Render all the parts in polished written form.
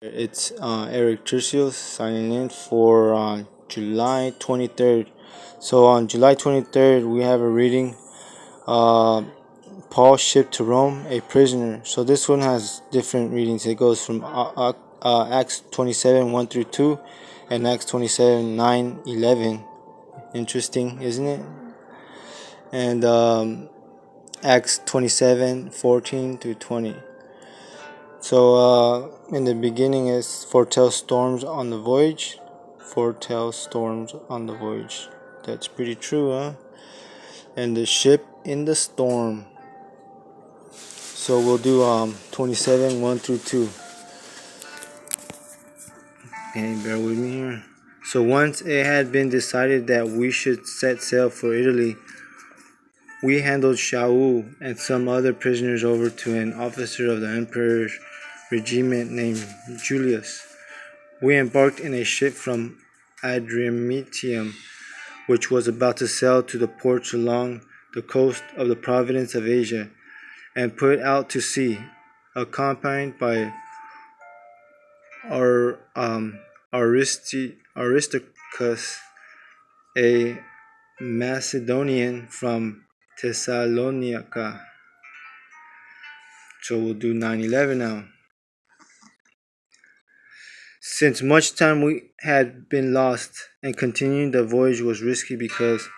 It's Eric Turcios signing in for July 23rd. So on July 23rd, we have a reading. Uh, Paul shipped to Rome a prisoner. So this one has different readings. It goes from Acts 27 1 through 2 and Acts 27 9 11. Interesting, isn't it? And Acts 27 14 through 20. So, in the beginning is foretell storms on the voyage. Foretell storms on the voyage. That's pretty true, huh? And the ship in the storm. So we'll do 27 1 through 2. Okay, bear with me here. So once it had been decided that we should set sail for Italy, we handed Shaul and some other prisoners over to an officer of the emperor's regiment named Julius. We embarked in a ship from Adramyttium, which was about to sail to the ports along the coast of the province of Asia, and put out to sea, accompanied by our Aristarchus, a Macedonian from Thessalonica. So we'll do 9/11 now. Since much time we had been lost, and continuing the voyage was risky because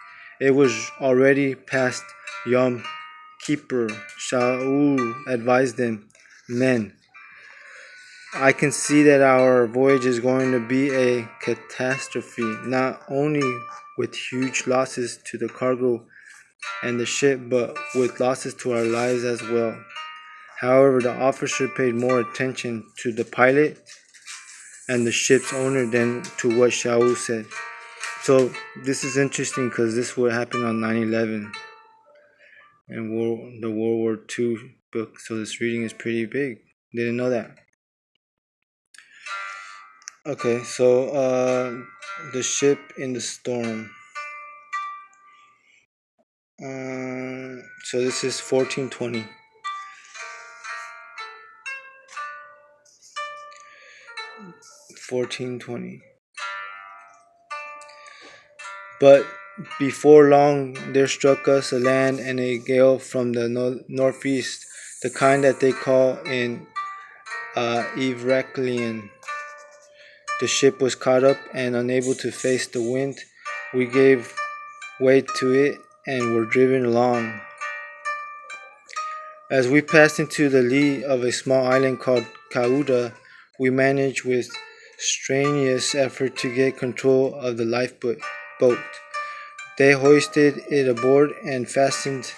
it was already past Yom Kippur, Shaul advised them, "Men, I can see that our voyage is going to be a catastrophe, not only with huge losses to the cargo and the ship, but with losses to our lives as well." However, the officer paid more attention to the pilot and the ship's owner than to what Shaul said. So this is interesting because this would happen on 9/11 and the World War II book. So this reading is pretty big. Didn't know that. Okay, so the ship in the storm. So this is 1420. 1420. But before long, there struck us a land and a gale from the northeast, the kind that they call in Ivraclian. The ship was caught up and unable to face the wind. We gave way to it and were driven along. As we passed into the lee of a small island called Cauda, we managed with strenuous effort to get control of the lifeboat. They hoisted it aboard and fastened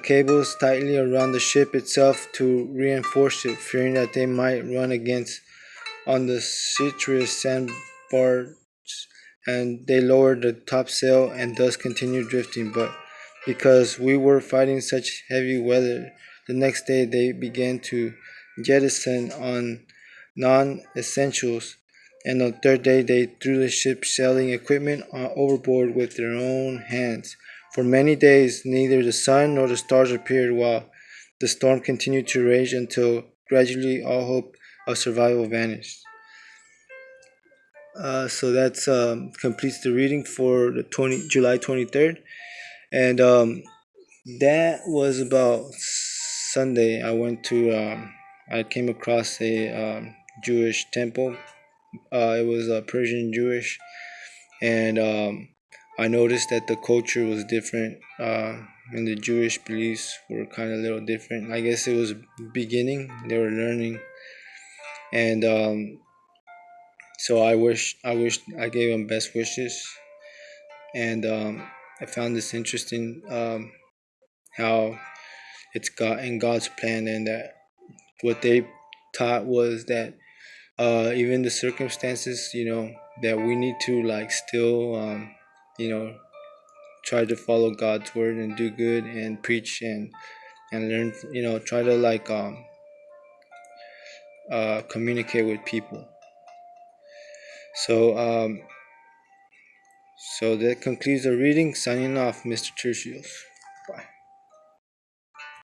cables tightly around the ship itself to reinforce it, fearing that they might run against on the citrus sandbars, and they lowered the topsail and thus continued drifting. But because we were fighting such heavy weather, the next day they began to jettison on non-essentials, and on the third day they threw the ship's sailing equipment overboard with their own hands. For many days neither the sun nor the stars appeared, while the storm continued to rage until gradually all hope of survival vanished. So that's completes the reading for the July 23rd, and that was about Sunday. I came across a Jewish temple. It was Persian Jewish, and I noticed that the culture was different, and the Jewish beliefs were kind of a little different. I guess it was beginning; they were learning, and so I wish I gave them best wishes, and I found this interesting, how it's God in God's plan, and that what they taught was that even the circumstances, that we need to like still, you know, try to follow God's word and do good and preach and learn, try to like communicate with people. So so that concludes the reading. Signing off, Mr. Turcios.